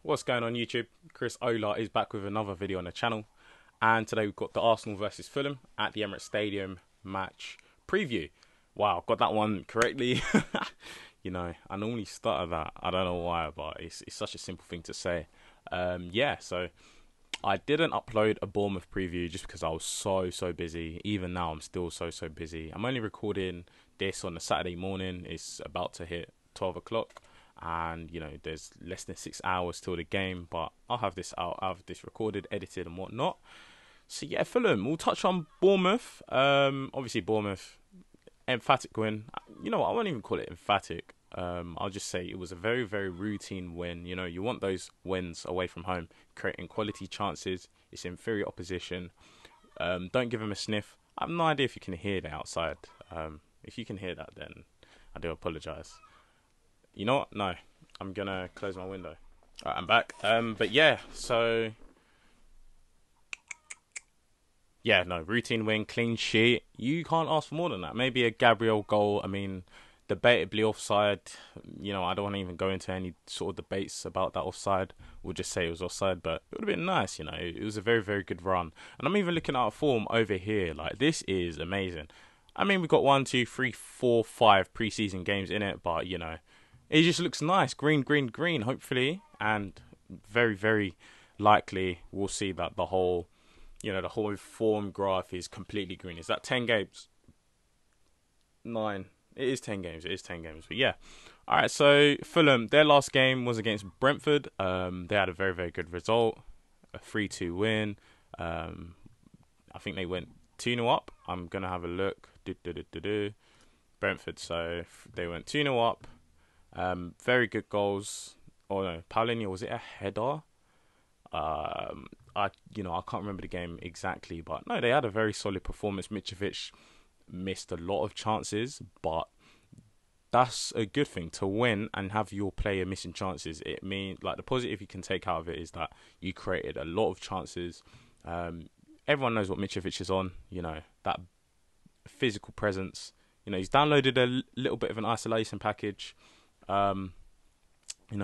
What's going on YouTube? Chris Ola is back with another video on the channel, and today we've got the Arsenal versus Fulham at the Emirates Stadium match preview. Wow, got that one correctly. I normally stutter that. I don't know why, but it's such a simple thing to say. So I didn't upload a Bournemouth preview just because I was so busy. Even now, I'm still so busy. I'm only recording this on a Saturday morning. It's about to hit 12 o'clock. And there's less than 6 hours till the game, but I'll have this out. I'll have this recorded, edited, and whatnot. So yeah, Fulham. We'll touch on Bournemouth. Obviously Bournemouth, emphatic win. You know what? I won't even call it emphatic. I'll just say it was a very routine win. You want those wins away from home, creating quality chances. It's inferior opposition. Don't give them a sniff. I have no idea if you can hear that outside. If you can hear that, then I do apologise. You know what? No, I'm going to close my window. All right, I'm back. But yeah, so... Yeah, no, routine win, clean sheet. You can't ask for more than that. Maybe a Gabriel goal. I mean, debatably offside. I don't want to even go into any sort of debates about that offside. We'll just say it was offside, but it would have been nice, It was a very good run. And I'm even looking at our form over here. Like, this is amazing. I mean, we've got 1, 2, 3, 4, 5 preseason games in it, but, it just looks nice. Green, hopefully. And very likely we'll see that the whole form graph is completely green. Is that 10 games? 9. It is 10 games. But yeah. All right, so Fulham, their last game was against Brentford. They had a very good result. A 3-2 win. I think they went 2-0 up. I'm going to have a look. Brentford, so they went 2-0 up. Very good goals. Oh no, Paulinho, was it a header? I can't remember the game exactly, but no, they had a very solid performance. Mitrovic missed a lot of chances, but that's a good thing to win and have your player missing chances. It means, like, the positive you can take out of it is that you created a lot of chances. Everyone knows what Mitrovic is on. That physical presence. He's downloaded a little bit of an isolation package.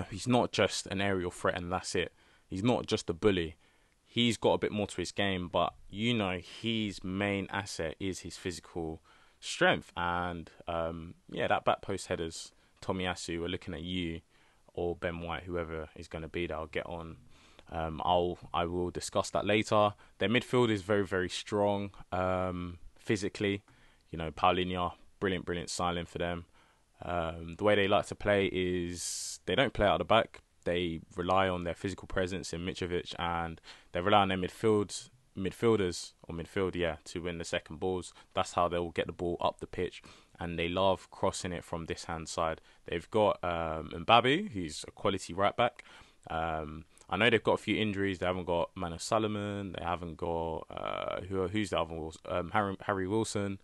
He's not just an aerial threat and that's it. He's not just a bully. He's got a bit more to his game, but his main asset is his physical strength. And that back post headers, Tomiyasu, we're looking at you or Ben White, whoever is going to be there. I'll get on. I will discuss that later. Their midfield is very strong physically. Paulinho, brilliant signing for them. The way they like to play is they don't play out the back. They rely on their physical presence in Mitrovic, and they rely on their midfield to win the second balls. That's how they'll get the ball up the pitch, and they love crossing it from this hand side. They've got Mbabu, who's a quality right back. I know they've got a few injuries. They haven't got Mano Solomon. They haven't got who's the other one? Harry Wilson,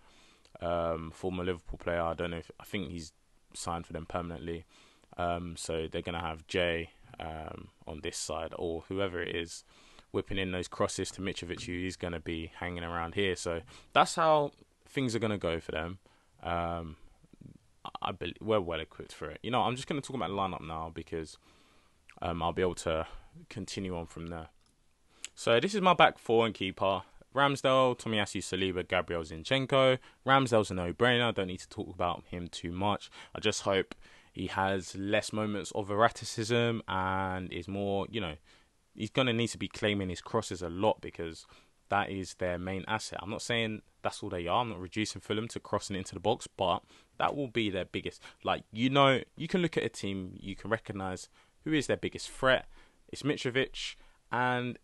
former Liverpool player. I think he's signed for them permanently. So they're going to have Jay on this side, or whoever it is, whipping in those crosses to Mitrovic, who is going to be hanging around here. So that's how things are going to go for them. I believe we're well equipped for it. I'm just going to talk about the lineup now because I'll be able to continue on from there. So this is my back four and keeper. Ramsdale, Tomiyasu, Saliba, Gabriel, Zinchenko. Ramsdale's a no-brainer. I don't need to talk about him too much. I just hope he has less moments of erraticism and is more, he's going to need to be claiming his crosses a lot because that is their main asset. I'm not saying that's all they are. I'm not reducing Fulham to crossing into the box, but that will be their biggest. You can look at a team, you can recognise who is their biggest threat. It's Mitrovic, and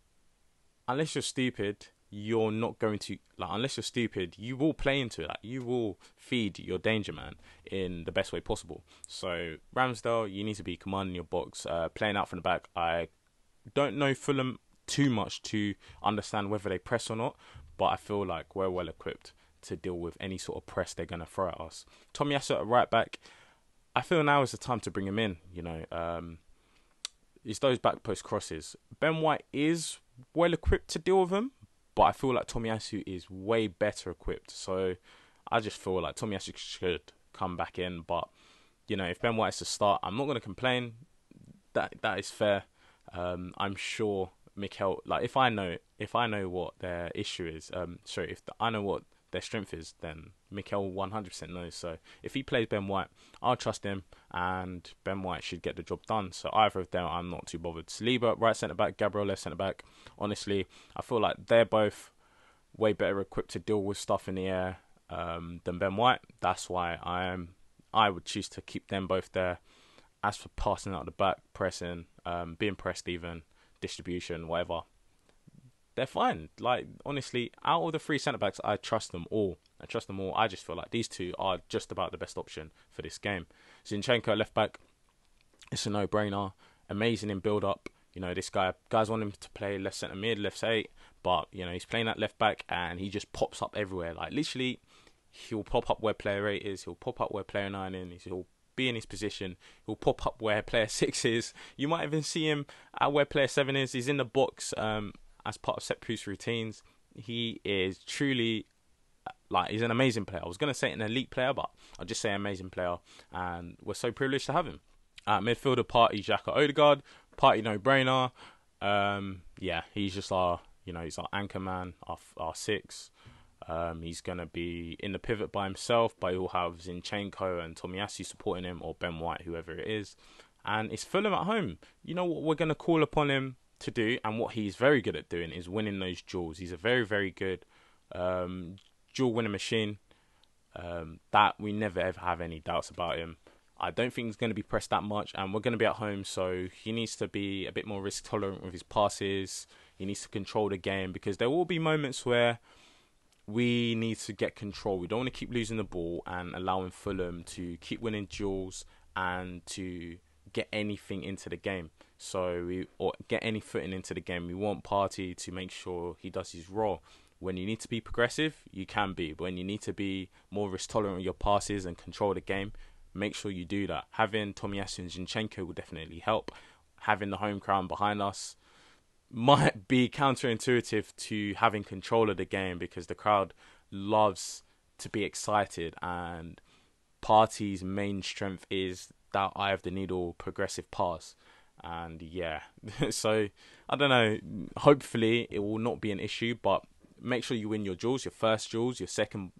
unless you're stupid, you're not going to, unless you're stupid, you will play into it. You will feed your danger man in the best way possible. So Ramsdale, you need to be commanding your box, playing out from the back. I don't know Fulham too much to understand whether they press or not, but I feel like we're well equipped to deal with any sort of press they're going to throw at us. Tomiyasu at right back, I feel now is the time to bring him in. It's those back post crosses. Ben White is well equipped to deal with them, but I feel like Tomiyasu is way better equipped. So I just feel like Tomiyasu should come back in. But, if Ben White is to start, I'm not going to complain. That is fair. I'm sure Mikel, like if I know what their issue is, I know what their strength is, then Mikel 100% knows. So if he plays Ben White, I'll trust him, and Ben White should get the job done. So either of them, I'm not too bothered. Saliba, right centre back, Gabriel, left centre back. Honestly, I feel like they're both way better equipped to deal with stuff in the air than Ben White. That's why I would choose to keep them both there. As for passing out the back, pressing, being pressed even, distribution, whatever, they're fine. Like, honestly, out of the three centre-backs, I trust them all. I just feel like these two are just about the best option for this game. Zinchenko, left-back, it's a no-brainer. Amazing in build-up. You know, this guys want him to play left centre-mid, left 8, but, you know, he's playing that left-back and he just pops up everywhere. Like, literally, he'll pop up where player 8 is, he'll pop up where player 9 is, he'll be in his position, he'll pop up where player 6 is. You might even see him at where player 7 is. He's in the box as part of set piece routines. He is truly, like, he's an amazing player. I was going to say an elite player, but I'll just say amazing player, and we're so privileged to have him. Midfielder, Partey, Xhaka, Odegaard. Partey, no-brainer. Yeah, he's just he's our anchor man, our 6. He's going to be in the pivot by himself, but he'll have Zinchenko and Tomiyasu supporting him, or Ben White, whoever it is. And it's Fulham at home. You know what we're going to call upon him to do, and what he's very good at doing, is winning those duels. He's a very, very good duel winning machine. That we never ever have any doubts about him. I don't think he's going to be pressed that much, and we're going to be at home, so he needs to be a bit more risk tolerant with his passes. He needs to control the game, because there will be moments where we need to get control. We don't want to keep losing the ball and allowing Fulham to keep winning duels and to get anything into the game. Or get any footing into the game. We want Partey to make sure he does his role. When you need to be progressive, you can be. But when you need to be more risk tolerant with your passes and control the game, make sure you do that. Having Tomiyasu and Zinchenko will definitely help. Having the home crowd behind us might be counterintuitive to having control of the game, because the crowd loves to be excited, and Partey's main strength is that eye of the needle progressive pass. And yeah, so I don't know, hopefully it will not be an issue, but make sure you win your duels, your first duels, your second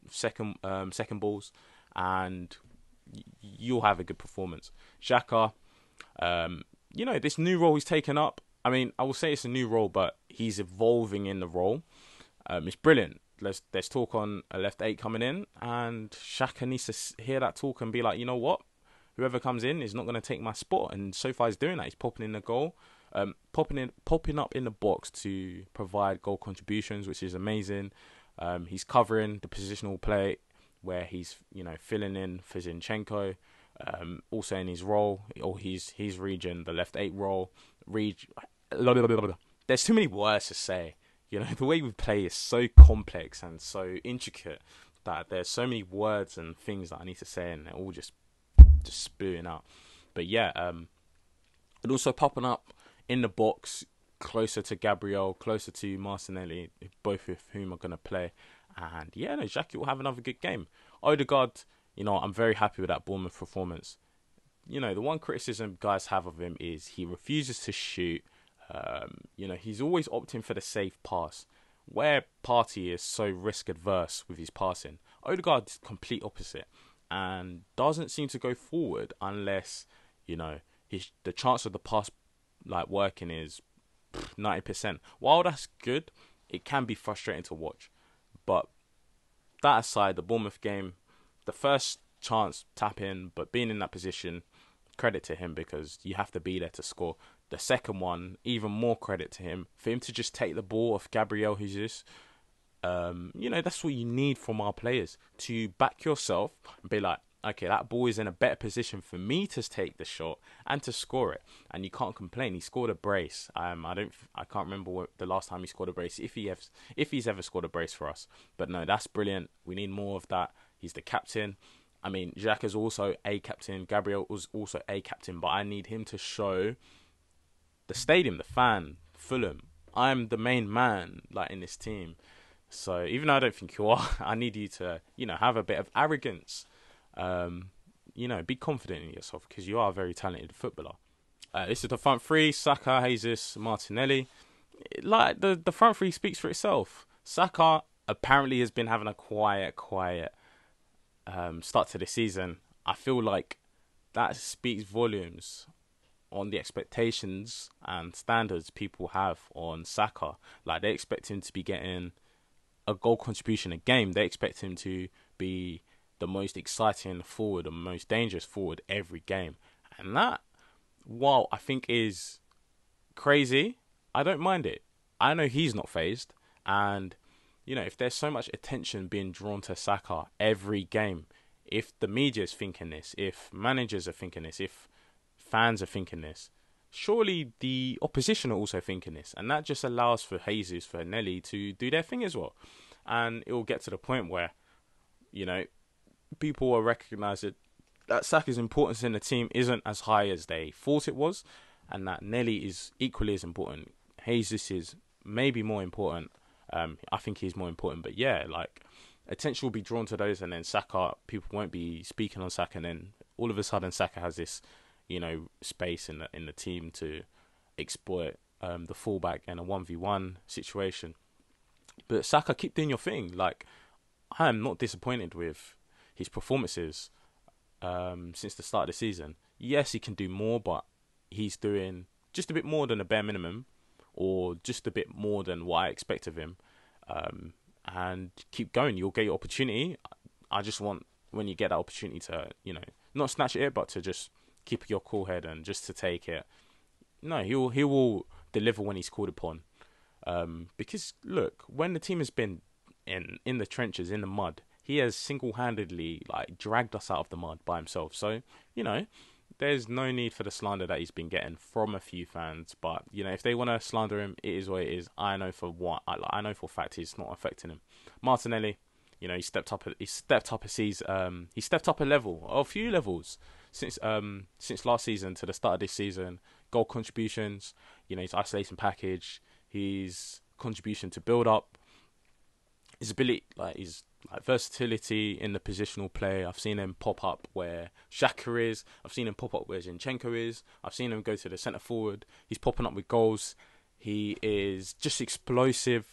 balls, and you'll have a good performance. Xhaka, this new role he's taken up, I mean, I will say it's a new role, but he's evolving in the role. It's brilliant. There's talk on a left 8 coming in, and Xhaka needs to hear that talk and be like, you know what? Whoever comes in is not going to take my spot, and so far he's doing that. He's popping in the goal, popping up in the box to provide goal contributions, which is amazing. He's covering the positional play where he's filling in for Zinchenko. Also in his role, or his region, the left 8 role. There's too many words to say. The way we play is so complex and so intricate that there's so many words and things that I need to say, and they're all just spewing out. But yeah, and also popping up in the box closer to Gabriel, closer to Martinelli, both of whom are going to play. And yeah, Xhaka will have another good game. Odegaard, I'm very happy with that Bournemouth performance. The one criticism guys have of him is he refuses to shoot. He's always opting for the safe pass. Where Partey is so risk adverse with his passing, Odegaard's complete opposite, and doesn't seem to go forward unless the chance of the pass working is 90%. While that's good, it can be frustrating to watch. But that aside, the Bournemouth game, the first chance tap in, but being in that position, credit to him, because you have to be there to score. The second one, even more credit to him, for him to just take the ball off Gabriel Jesus. That's what you need from our players, to back yourself and be like, okay, that ball is in a better position for me to take the shot and to score it. And you can't complain. He scored a brace. I can't remember the last time he scored a brace, if he's ever scored a brace for us. But no, that's brilliant. We need more of that. He's the captain. I mean, Xhaka's also a captain. Gabriel was also a captain, but I need him to show the stadium, the fan, Fulham, I'm the main man, in this team. So even though I don't think you are, I need you to, have a bit of arrogance. Be confident in yourself, because you are a very talented footballer. This is the front three: Saka, Jesus, Martinelli. Like the front three speaks for itself. Saka apparently has been having a quiet start to the season. I feel like that speaks volumes on the expectations and standards people have on Saka. Like, they expect him to be getting a goal contribution a game. They expect him to be the most exciting forward, the most dangerous forward every game. And that, while I think is crazy, I don't mind it. I know he's not phased. And, if there's so much attention being drawn to Saka every game, if the media's thinking this, if managers are thinking this, if fans are thinking this, surely the opposition are also thinking this. And that just allows for Jesus, for Nelly to do their thing as well. And it will get to the point where, people will recognise that Saka's importance in the team isn't as high as they thought it was, and that Nelly is equally as important. Jesus is maybe more important. I think he's more important. But yeah, like, attention will be drawn to those, and then Saka, people won't be speaking on Saka, and then all of a sudden Saka has this, space in the team to exploit the fullback in a 1v1 situation. But Saka, keep doing your thing. Like, I am not disappointed with his performances since the start of the season. Yes, he can do more, but he's doing just a bit more than a bare minimum, or just a bit more than what I expect of him. And keep going. You'll get your opportunity. I just want, when you get that opportunity, to, not snatch it, but to just keep your cool head and just to take it. No, he will deliver when he's called upon. Because look, when the team has been in the trenches, in the mud, he has single-handedly dragged us out of the mud by himself. So, there's no need for the slander that he's been getting from a few fans. But, if they want to slander him, it is what it is. I know for a fact it's not affecting him. Martinelli, he stepped up a level, a few levels since last season to the start of this season. Goal contributions, his isolation package, his contribution to build up, his ability, his versatility in the positional play. I've seen him pop up where Xhaka is. I've seen him pop up where Zinchenko is. I've seen him go to the centre forward. He's popping up with goals. He is just explosive.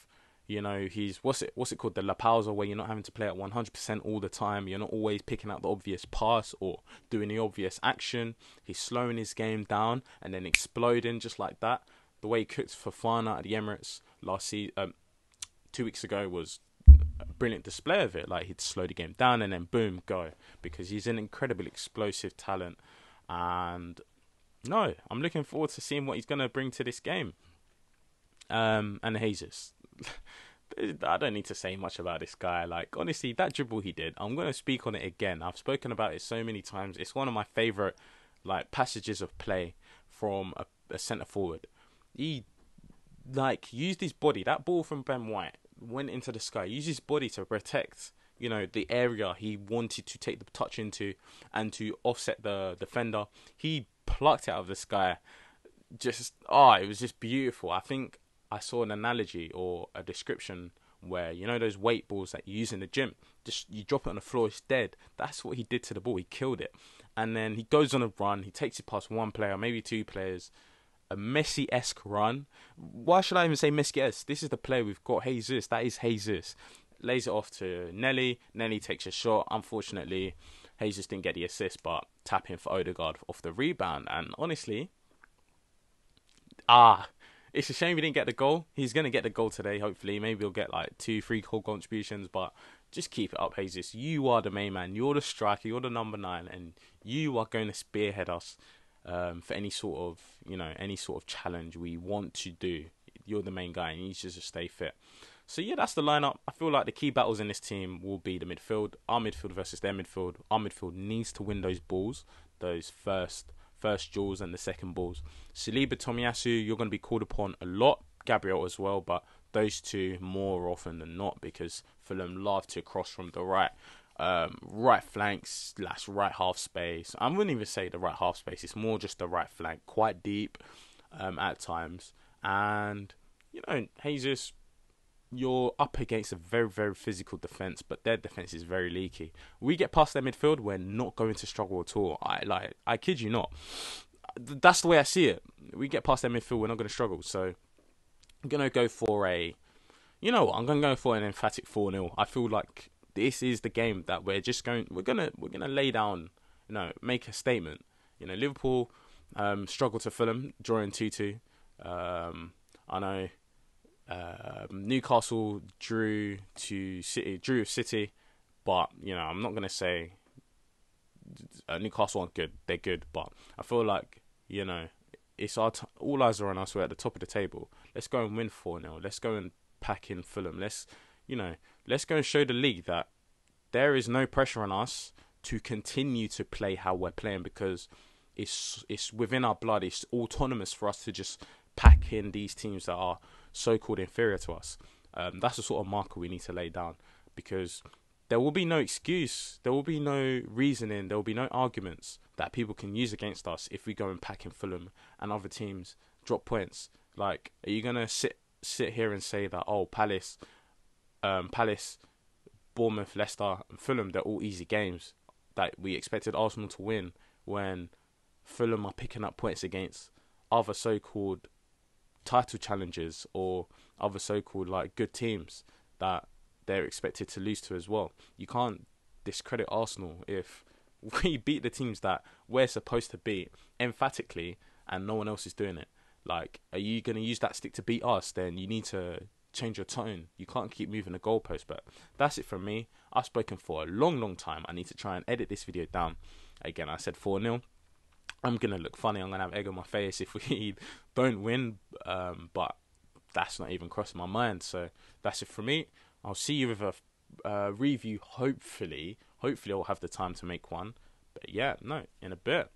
He's what's it called, the La Pausa, where you're not having to play at 100% all the time. You're not always picking out the obvious pass or doing the obvious action. He's slowing his game down and then exploding just like that. The way he cooked for Fofana at the Emirates 2 weeks ago was a brilliant display of it. Like, he'd slow the game down and then boom, go, because he's an incredibly explosive talent. And no, I'm looking forward to seeing what he's going to bring to this game. And Jesus, I don't need to say much about this guy. Like, honestly, that dribble he did, I'm going to speak on it again. I've spoken about it so many times. It's one of my favourite passages of play from a centre forward. He used his body. That ball from Ben White went into the sky. Used his body to protect, the area he wanted to take the touch into and to offset the defender. He plucked it out of the sky. It was just beautiful. I think I saw an analogy or a description where, those weight balls that you use in the gym, just you drop it on the floor, it's dead. That's what he did to the ball. He killed it. And then he goes on a run. He takes it past one player, maybe two players. A Messi-esque run. Why should I even say Messi-esque? This is the player we've got. Jesus. That is Jesus. Lays it off to Nelly. Nelly takes a shot. Unfortunately, Jesus didn't get the assist, but tapping for Odegaard off the rebound. And honestly, it's a shame he didn't get the goal. He's going to get the goal today, hopefully. Maybe he'll get 2-3 goal contributions, but just keep it up, Jesus. You are the main man. You're the striker. You're the number 9, and you are going to spearhead us for any sort of challenge we want to do. You're the main guy, and you need to just stay fit. So yeah, that's the lineup. I feel like the key battles in this team will be the midfield. Our midfield versus their midfield. Our midfield needs to win those balls, those first duels and the second balls. Saliba, Tomiyasu, you're going to be called upon a lot. Gabriel as well, but those two more often than not, because Fulham love to cross from the right flank / right half space. I wouldn't even say the right half space. It's more just the right flank, quite deep at times. And, Jesus, you're up against a very, very physical defence, but their defence is very leaky. We get past their midfield, we're not going to struggle at all. I kid you not. that's the way I see it. We get past their midfield, we're not going to struggle. So I'm going to go for I'm going to go for an emphatic 4-0. I feel like this is the game that we're going to lay down, make a statement. Liverpool struggled to Fulham, drawing 2-2. I know Newcastle drew with City, but I'm not going to say Newcastle aren't good. They're good, but I feel like it's all eyes are on us. We're at the top of the table. Let's go and win 4-0. Let's go and pack in Fulham. Let's go and show the league that there is no pressure on us to continue to play how we're playing, because it's within our blood. It's autonomous for us to just pack in these teams that are so-called inferior to us. That's the sort of marker we need to lay down, because there will be no excuse, there will be no reasoning, there will be no arguments that people can use against us if we go and pack in Fulham and other teams drop points. Like, are you gonna sit here and say that Palace, Bournemouth, Leicester, and Fulham, they're all easy games that we expected Arsenal to win, when Fulham are picking up points against other so-called title challengers or other so-called good teams that they're expected to lose to as well? You can't discredit Arsenal if we beat the teams that we're supposed to beat emphatically and no one else is doing it. Like, are you going to use that stick to beat us? Then you need to change your tone. You can't keep moving the goalpost. But that's it from me. I've spoken for a long time. I need to try and edit this video down. Again, I said 4-0. I'm going to look funny. I'm going to have egg on my face if we don't win. But that's not even crossing my mind. So that's it from me. I'll see you with a review, hopefully. Hopefully I'll have the time to make one. But yeah, no, in a bit.